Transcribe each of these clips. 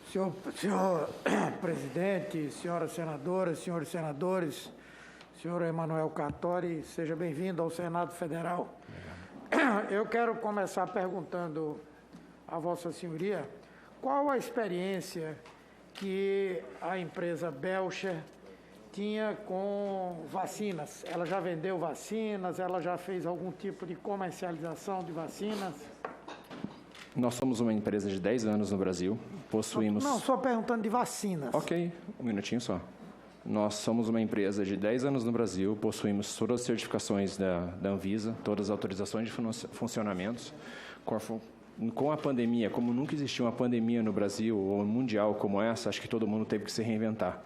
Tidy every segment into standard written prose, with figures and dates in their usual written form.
Senhor presidente, senhoras senadoras, senhores senadores, senhor Emanuel Cattori, seja bem-vindo ao Senado Federal. Eu quero começar perguntando a Vossa Senhoria qual a experiência que a empresa Belcher tinha com vacinas. Ela já vendeu vacinas? Ela já fez algum tipo de comercialização de vacinas? Nós somos uma empresa de 10 anos no Brasil, possuímos... Não, só perguntando de vacinas. Ok, um minutinho só. Nós somos uma empresa de 10 anos no Brasil, possuímos todas as certificações da Anvisa, todas as autorizações de funcionamentos. Com a pandemia, como nunca existiu uma pandemia no Brasil ou mundial como essa, acho que todo mundo teve que se reinventar.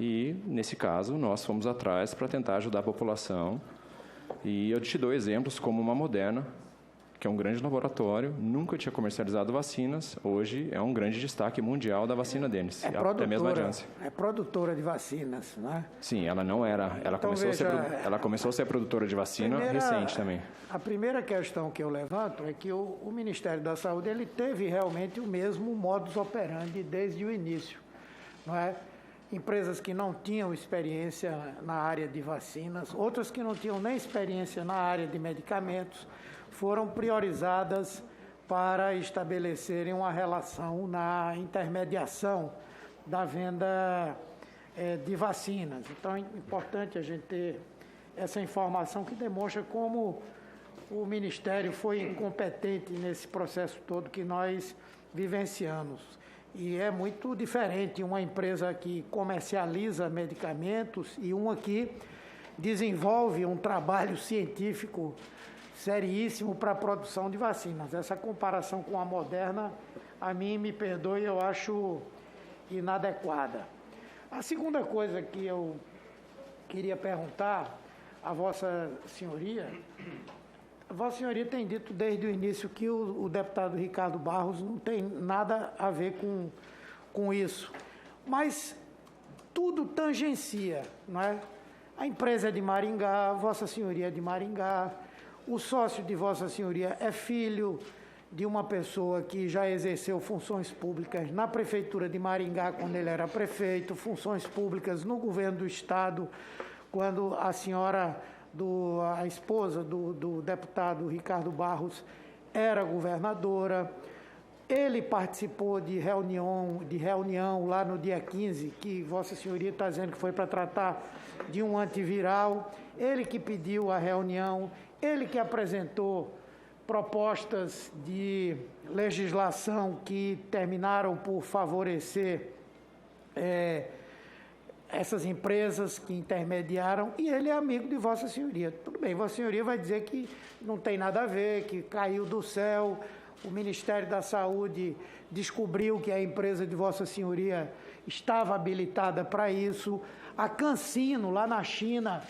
E, nesse caso, nós fomos atrás para tentar ajudar a população. E eu te dou exemplos como uma Moderna, que é um grande laboratório, nunca tinha comercializado vacinas, hoje é um grande destaque mundial da vacina deles, até mesmo a Janssen. É produtora de vacinas, não é? Sim, ela não era, ela começou a ser produtora de vacina recente também. A primeira questão que eu levanto é que o Ministério da Saúde ele teve realmente o mesmo modus operandi desde o início, não é? Empresas que não tinham experiência na área de vacinas, outras que não tinham nem experiência na área de medicamentos, foram priorizadas para estabelecerem uma relação na intermediação da venda de vacinas. Então, é importante a gente ter essa informação que demonstra como o Ministério foi incompetente nesse processo todo que nós vivenciamos. E é muito diferente uma empresa que comercializa medicamentos e uma que desenvolve um trabalho científico seríssimo para a produção de vacinas. Essa comparação com a Moderna, a mim, me perdoe, eu acho inadequada. A segunda coisa que eu queria perguntar à Vossa Senhoria, a Vossa Senhoria tem dito desde o início que o deputado Ricardo Barros não tem nada a ver com isso, mas tudo tangencia, não é? A empresa é de Maringá, Vossa Senhoria é de Maringá, o sócio de Vossa Senhoria é filho de uma pessoa que já exerceu funções públicas na Prefeitura de Maringá, quando ele era prefeito, funções públicas no governo do Estado, quando a a esposa do deputado Ricardo Barros era governadora. Ele participou de reunião lá no dia 15, que Vossa Senhoria está dizendo que foi para tratar de um antiviral. Ele que pediu a reunião, ele que apresentou propostas de legislação que terminaram por favorecer essas empresas que intermediaram, e ele é amigo de Vossa Senhoria. Tudo bem, Vossa Senhoria vai dizer que não tem nada a ver, que caiu do céu, o Ministério da Saúde descobriu que a empresa de Vossa Senhoria estava habilitada para isso. A CanSino, lá na China,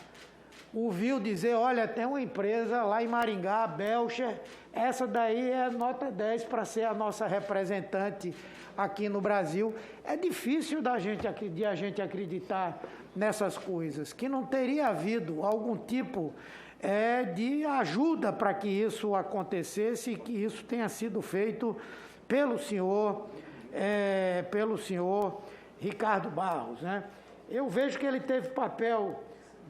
ouviu dizer, olha, tem uma empresa lá em Maringá, a Belcher, essa daí é nota 10 para ser a nossa representante aqui no Brasil. É difícil de a gente acreditar nessas coisas, que não teria havido algum tipo de ajuda para que isso acontecesse e que isso tenha sido feito pelo senhor Ricardo Barros, né? Eu vejo que ele teve papel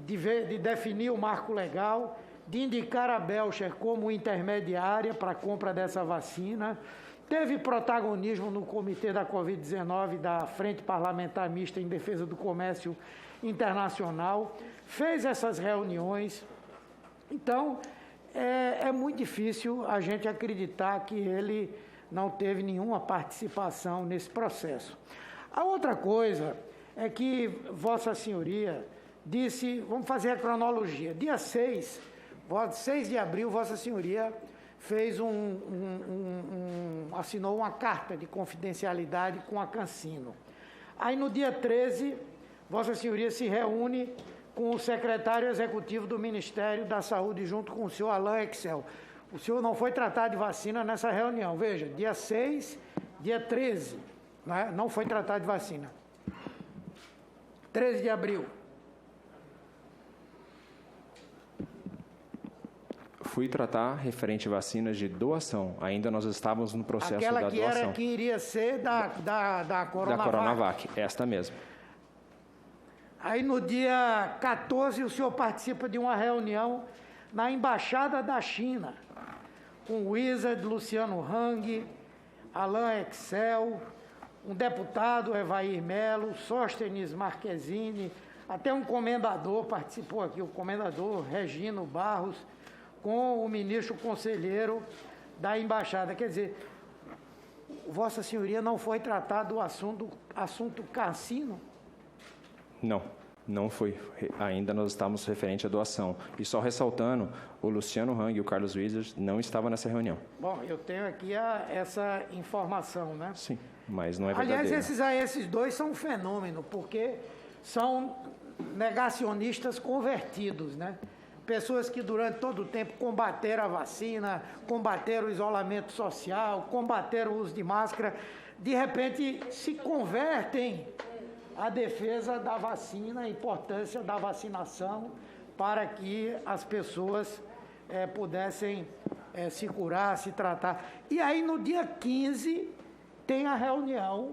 de definir o marco legal, de indicar a Belcher como intermediária para a compra dessa vacina, teve protagonismo no comitê da Covid-19 da Frente Parlamentar Mista em Defesa do Comércio Internacional, fez essas reuniões. Então, é muito difícil a gente acreditar que ele não teve nenhuma participação nesse processo. A outra coisa é que Vossa Senhoria disse, vamos fazer a cronologia, dia 6 de abril, Vossa Senhoria fez assinou uma carta de confidencialidade com a CanSino. Aí no dia 13, Vossa Senhoria se reúne com o secretário executivo do Ministério da Saúde, junto com o senhor Alain Excel. O senhor não foi tratar de vacina nessa reunião. Veja, dia 6, dia 13, não foi tratar de vacina. 13 de abril. fui tratar referente a vacinas de doação. Ainda nós estávamos no processo da doação. Aquela que iria ser da Coronavac. Da Coronavac, esta mesmo. Aí no dia 14 o senhor participa de uma reunião na Embaixada da China, com Wizard, Luciano Hang, Alain Excel, um deputado, Evair Melo, Sóstenes Marquezine, até um comendador participou aqui, o comendador Regino Barros, com o ministro conselheiro da Embaixada. Quer dizer, Vossa Senhoria não foi tratado do assunto cassino? Não foi. Ainda nós estamos referente à doação. E só ressaltando, o Luciano Hang e o Carlos Wizard não estavam nessa reunião. Bom, eu tenho aqui essa informação, né? Sim, mas não é verdadeiro. Aliás, esses dois são um fenômeno, porque são negacionistas convertidos, né? Pessoas que durante todo o tempo combateram a vacina, combateram o isolamento social, combateram o uso de máscara, de repente se convertem à defesa da vacina, a importância da vacinação para que as pessoas pudessem se curar, se tratar. E aí no dia 15 tem a reunião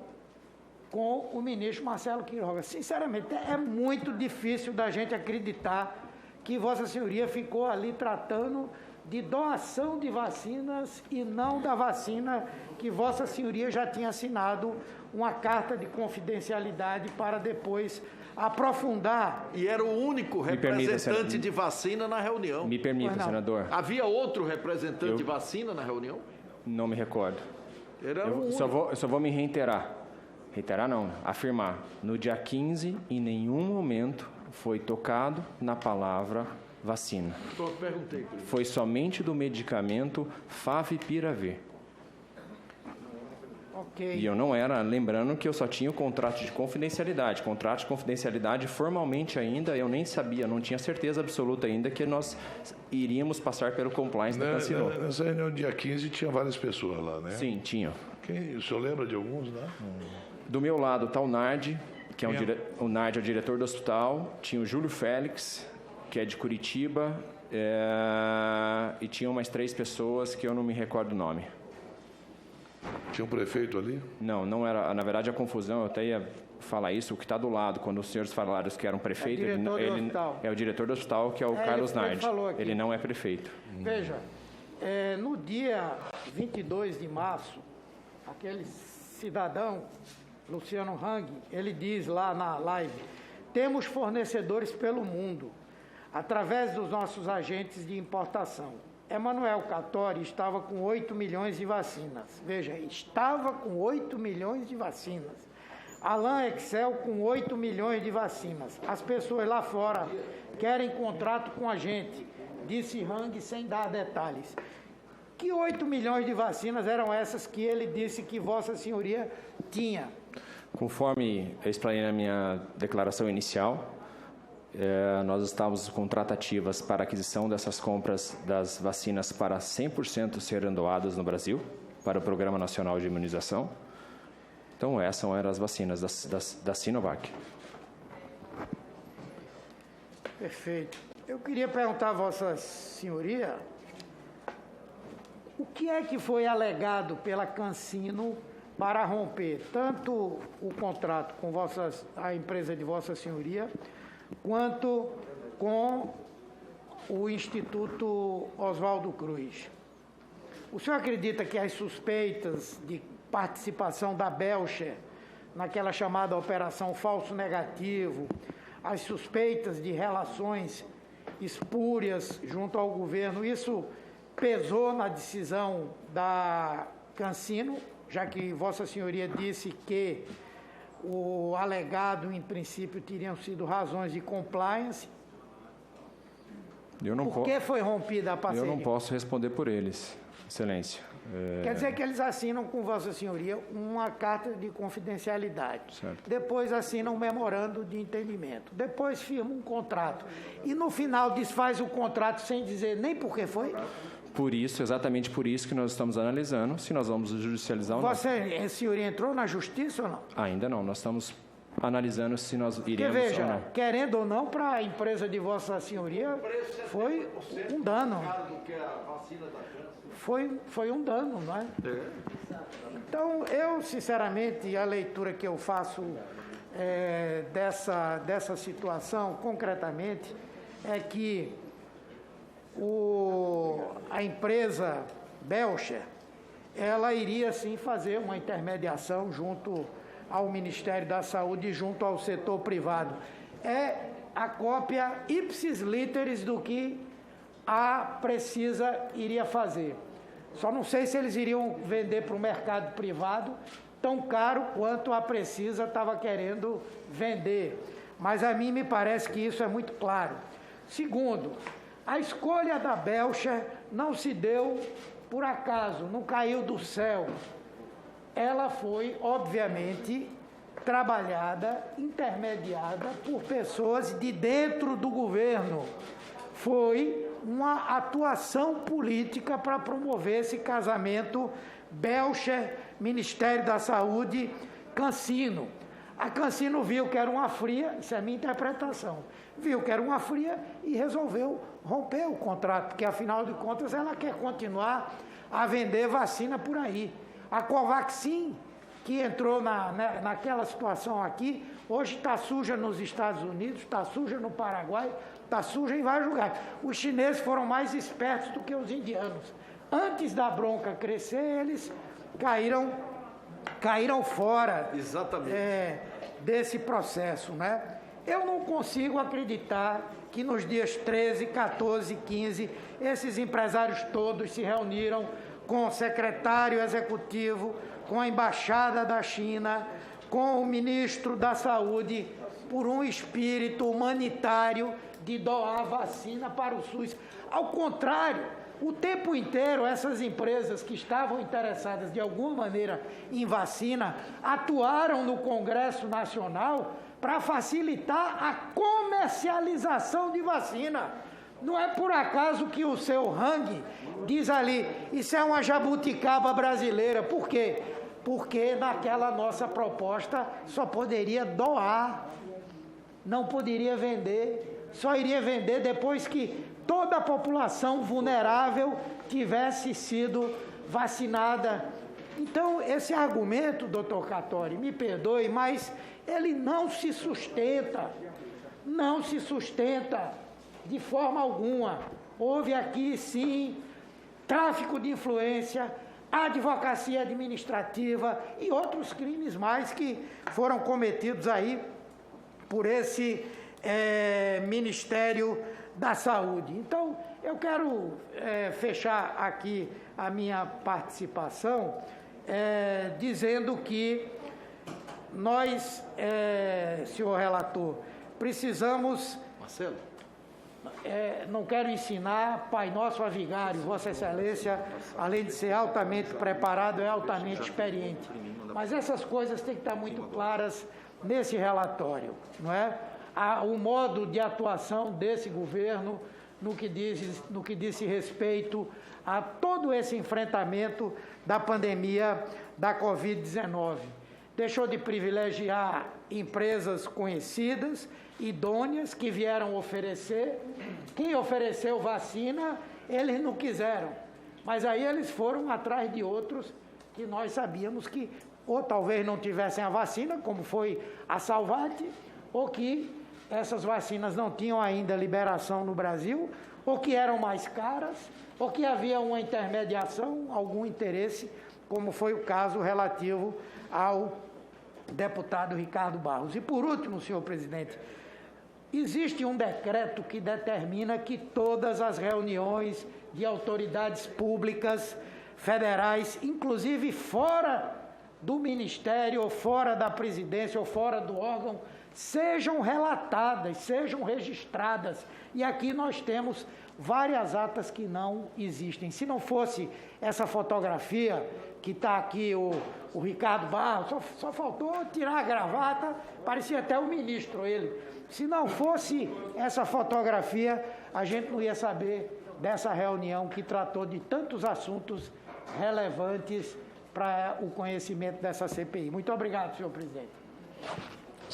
com o ministro Marcelo Queiroga. Sinceramente, é muito difícil da gente acreditar que Vossa Senhoria ficou ali tratando de doação de vacinas e não da vacina que Vossa Senhoria já tinha assinado uma carta de confidencialidade para depois aprofundar. E era o único representante de vacina na reunião. Me permita, senador. Havia outro representante de vacina na reunião? Não me recordo. Eu só vou me reiterar. Reiterar não, afirmar. No dia 15, em nenhum momento foi tocado na palavra vacina. Pronto, perguntei. Foi somente do medicamento Favipiravir. Ok. E eu não era, lembrando que eu só tinha o contrato de confidencialidade. Contrato de confidencialidade, formalmente ainda, eu nem sabia, não tinha certeza absoluta ainda que nós iríamos passar pelo compliance da Cassino. Nessa reunião, dia 15, tinha várias pessoas lá, né? Sim, tinha. O senhor lembra de alguns, né? Do meu lado está o Nardi, que é o Nardi é o diretor do hospital. Tinha o Júlio Félix, que é de Curitiba. E tinha umas 3 pessoas que eu não me recordo o nome. Tinha um prefeito ali? Não era. Na verdade, a confusão, eu até ia falar isso, o que está do lado, quando os senhores falaram que era um prefeito, ele é o diretor do hospital, que é o Carlos Nardi. Ele não é prefeito. Veja, no dia 22 de março, aquele cidadão, Luciano Hang, ele diz lá na live: temos fornecedores pelo mundo, através dos nossos agentes de importação. Emanuel Cattori estava com 8 milhões de vacinas. Veja, estava com 8 milhões de vacinas. Alain Excel com 8 milhões de vacinas. As pessoas lá fora querem contrato com a gente, disse Hang sem dar detalhes. Que 8 milhões de vacinas eram essas que ele disse que Vossa Senhoria tinha? Conforme eu explanei na minha declaração inicial, nós estávamos com tratativas para aquisição dessas compras das vacinas para 100% serem doadas no Brasil, para o Programa Nacional de Imunização. Então, essas eram as vacinas da Sinovac. Perfeito. Eu queria perguntar a Vossa Senhoria, o que é que foi alegado pela Cassino para romper tanto o contrato com a empresa de Vossa Senhoria, quanto com o Instituto Oswaldo Cruz? O senhor acredita que as suspeitas de participação da Belcher naquela chamada Operação Falso Negativo, as suspeitas de relações espúrias junto ao governo, isso pesou na decisão da Cassino, já que Vossa Senhoria disse que o alegado, em princípio, teriam sido razões de compliance? Por que foi rompida a parceria? Eu não posso responder por eles, Excelência. Quer dizer que eles assinam com Vossa Senhoria uma carta de confidencialidade. Certo. Depois assinam um memorando de entendimento. Depois firmam um contrato. E no final desfaz o contrato sem dizer nem por que foi? Por isso, exatamente por isso que nós estamos analisando se nós vamos judicializar ou não. Vossa Senhoria entrou na justiça ou não? Ainda não, nós estamos analisando se nós iremos ou não. Querendo ou não, para a empresa de Vossa Senhoria foi um dano. que é a vacina da câncer. Foi um dano, não é? Então, eu, sinceramente, a leitura que eu faço dessa situação, concretamente, é que a empresa Belcher, ela iria sim fazer uma intermediação junto ao Ministério da Saúde e junto ao setor privado. É a cópia ipsis literis do que a Precisa iria fazer. Só não sei se eles iriam vender para o mercado privado tão caro quanto a Precisa estava querendo vender. Mas a mim me parece que isso é muito claro. Segundo, a escolha da Belcher não se deu por acaso, não caiu do céu. Ela foi, obviamente, trabalhada, intermediada por pessoas de dentro do governo. Foi uma atuação política para promover esse casamento Belcher, Ministério da Saúde, Cancino. A Cancino viu que era uma fria, isso é a minha interpretação, viu que era uma fria e resolveu romper o contrato, porque afinal de contas ela quer continuar a vender vacina por aí. A Covaxin, que entrou naquela situação aqui, hoje está suja nos Estados Unidos, está suja no Paraguai, está suja e vai julgar. Os chineses foram mais espertos do que os indianos. Antes da bronca crescer, eles caíram fora desse processo, né? Eu não consigo acreditar que nos dias 13, 14, 15, esses empresários todos se reuniram com o secretário executivo, com a embaixada da China, com o ministro da Saúde, por um espírito humanitário de doar vacina para o SUS. Ao contrário, o tempo inteiro essas empresas que estavam interessadas de alguma maneira em vacina atuaram no Congresso Nacional para facilitar a comercialização de vacina. Não é por acaso que o seu Hang diz ali, isso é uma jabuticaba brasileira. Por quê? Porque naquela nossa proposta só poderia doar, não poderia vender, só iria vender depois que toda a população vulnerável tivesse sido vacinada. Então, esse argumento, doutor Catori, me perdoe, mas ele não se sustenta de forma alguma. Houve aqui, sim, tráfico de influência, advocacia administrativa e outros crimes mais que foram cometidos aí por esse Ministério da Saúde. Então, eu quero fechar aqui a minha participação dizendo que nós, senhor relator, precisamos... Marcelo? Não quero ensinar, Pai Nosso a vigário, Vossa Excelência, além de ser altamente preparado, é altamente experiente. Mas essas coisas têm que estar muito claras nesse relatório, não é? O modo de atuação desse governo no que diz respeito a todo esse enfrentamento da pandemia da Covid-19. Deixou de privilegiar empresas conhecidas, idôneas, que vieram oferecer. Quem ofereceu vacina, eles não quiseram. Mas aí eles foram atrás de outros que nós sabíamos que ou talvez não tivessem a vacina, como foi a Salvat, ou que essas vacinas não tinham ainda liberação no Brasil, ou que eram mais caras, ou que havia uma intermediação, algum interesse, como foi o caso relativo ao deputado Ricardo Barros. E por último, senhor presidente, existe um decreto que determina que todas as reuniões de autoridades públicas federais, inclusive fora do Ministério, ou fora da presidência, ou fora do órgão, sejam relatadas, sejam registradas. E aqui nós temos várias atas que não existem. Se não fosse essa fotografia, que está aqui o Ricardo Barros, só faltou tirar a gravata, parecia até o ministro ele. Se não fosse essa fotografia, a gente não ia saber dessa reunião que tratou de tantos assuntos relevantes para o conhecimento dessa CPI. Muito obrigado, senhor presidente.